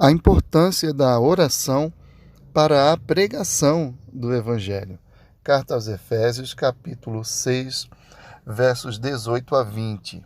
A importância da oração para a pregação do Evangelho. Carta aos Efésios, capítulo 6, versos 18 a 20.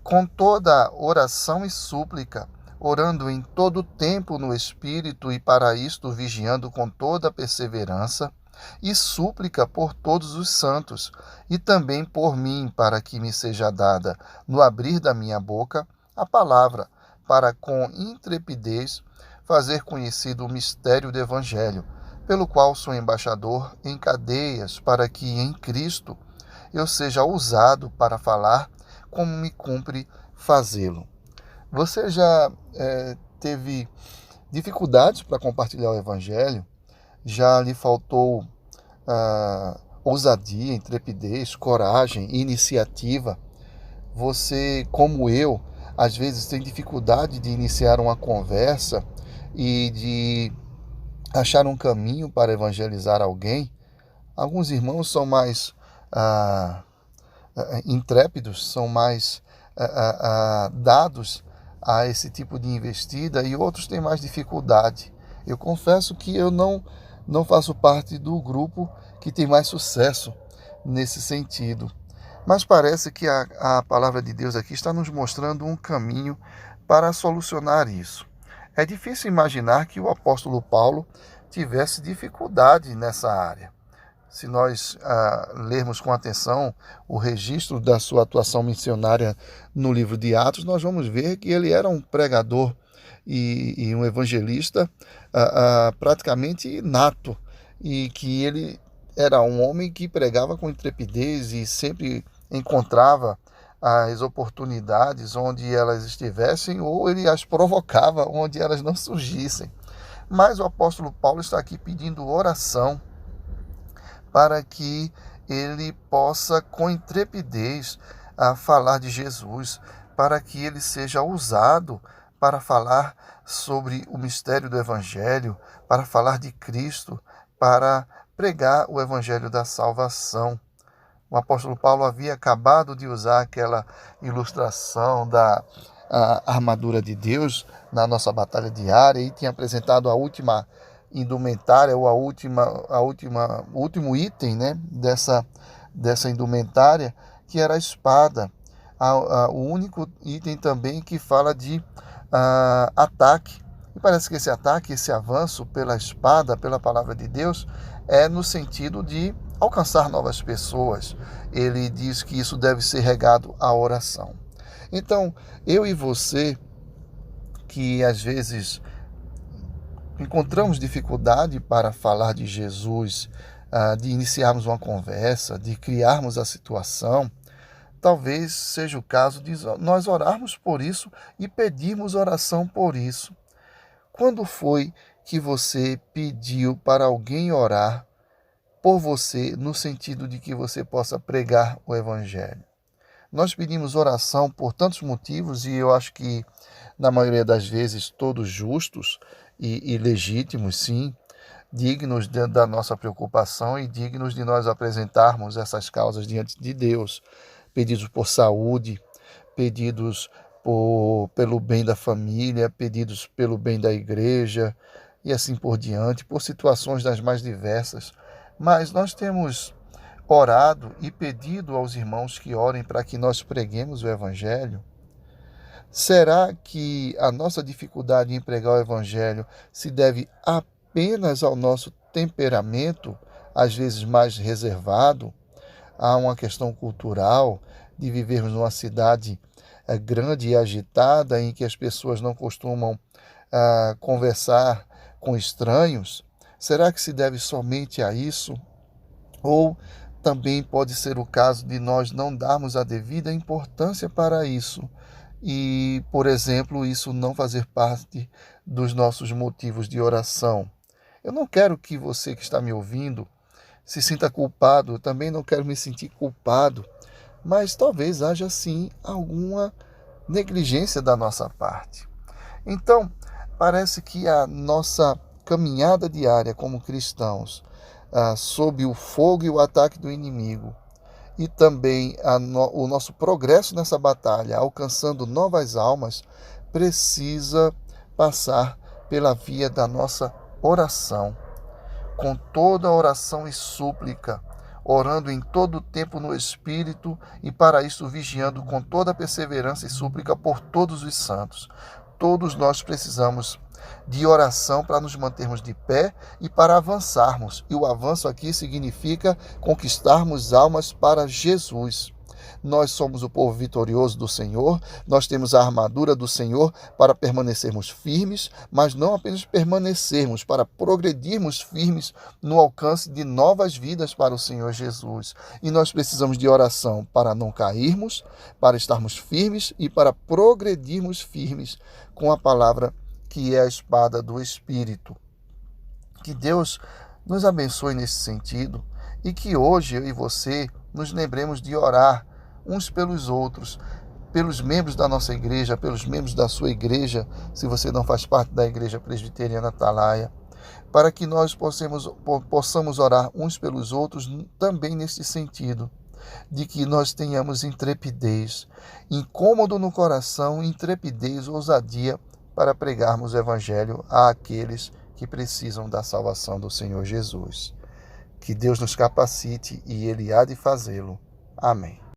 Com toda oração e súplica, orando em todo tempo no Espírito e para isto vigiando com toda perseverança e súplica por todos os santos, e também por mim, para que me seja dada, no abrir da minha boca, a palavra, para com intrepidez fazer conhecido o mistério do Evangelho, pelo qual sou embaixador em cadeias, para que em Cristo eu seja usado para falar como me cumpre fazê-lo. Você já teve dificuldades para compartilhar o Evangelho? Já lhe faltou ousadia, intrepidez, coragem, iniciativa? Você, como eu, às vezes tem dificuldade de iniciar uma conversa e de achar um caminho para evangelizar alguém? Alguns irmãos são mais intrépidos, são mais dados a esse tipo de investida, e outros têm mais dificuldade. Eu confesso que eu não faço parte do grupo que tem mais sucesso nesse sentido. Mas parece que a palavra de Deus aqui está nos mostrando um caminho para solucionar isso. É difícil imaginar que o apóstolo Paulo tivesse dificuldade nessa área. Se nós lermos com atenção o registro da sua atuação missionária no livro de Atos, nós vamos ver que ele era um pregador e um evangelista praticamente nato, e que ele era um homem que pregava com intrepidez e sempre encontrava as oportunidades onde elas estivessem, ou ele as provocava onde elas não surgissem. Mas o apóstolo Paulo está aqui pedindo oração para que ele possa, com intrepidez, falar de Jesus, para que ele seja usado para falar sobre o mistério do Evangelho, para falar de Cristo, para pregar o Evangelho da salvação. O apóstolo Paulo havia acabado de usar aquela ilustração da armadura de Deus na nossa batalha diária, e tinha apresentado a última indumentária, ou o último item, né, dessa indumentária, que era a espada. O único item também que fala de ataque. E parece que esse ataque, esse avanço pela espada, pela palavra de Deus, é no sentido de alcançar novas pessoas. Ele diz que isso deve ser regado à oração. Então, eu e você, que às vezes encontramos dificuldade para falar de Jesus, de iniciarmos uma conversa, de criarmos a situação, talvez seja o caso de nós orarmos por isso e pedirmos oração por isso. Quando foi que você pediu para alguém orar por você, no sentido de que você possa pregar o Evangelho? Nós pedimos oração por tantos motivos, e eu acho que, na maioria das vezes, todos justos e legítimos, sim, dignos da nossa preocupação e dignos de nós apresentarmos essas causas diante de Deus. Pedidos por saúde, pedidos pelo bem da família, pedidos pelo bem da igreja e assim por diante, por situações das mais diversas. Mas nós temos orado e pedido aos irmãos que orem para que nós preguemos o Evangelho. Será que a nossa dificuldade em pregar o Evangelho se deve apenas ao nosso temperamento, às vezes mais reservado, a uma questão cultural de vivermos numa cidade grande e agitada, em que as pessoas não costumam conversar com estranhos? Será que se deve somente a isso? Ou também pode ser o caso de nós não darmos a devida importância para isso e, por exemplo, isso não fazer parte dos nossos motivos de oração? Eu não quero que você que está me ouvindo se sinta culpado, eu também não quero me sentir culpado, mas talvez haja sim alguma negligência da nossa parte. Então, parece que a nossa caminhada diária como cristãos, sob o fogo e o ataque do inimigo, e também o nosso progresso nessa batalha, alcançando novas almas, precisa passar pela via da nossa oração, com toda oração e súplica, orando em todo o tempo no Espírito e para isso vigiando com toda perseverança e súplica por todos os santos. Todos nós precisamos de oração para nos mantermos de pé e para avançarmos. E o avanço aqui significa conquistarmos almas para Jesus. Nós somos o povo vitorioso do Senhor, nós temos a armadura do Senhor para permanecermos firmes, mas não apenas permanecermos, para progredirmos firmes no alcance de novas vidas para o Senhor Jesus. E nós precisamos de oração para não cairmos, para estarmos firmes e para progredirmos firmes com a palavra que é a espada do Espírito. Que Deus nos abençoe nesse sentido e que hoje eu e você nos lembremos de orar uns pelos outros, pelos membros da nossa igreja, pelos membros da sua igreja, se você não faz parte da Igreja Presbiteriana Atalaia, para que nós possamos orar uns pelos outros também nesse sentido, de que nós tenhamos intrepidez, incômodo no coração, intrepidez, ousadia para pregarmos o Evangelho àqueles que precisam da salvação do Senhor Jesus. Que Deus nos capacite e Ele há de fazê-lo. Amém.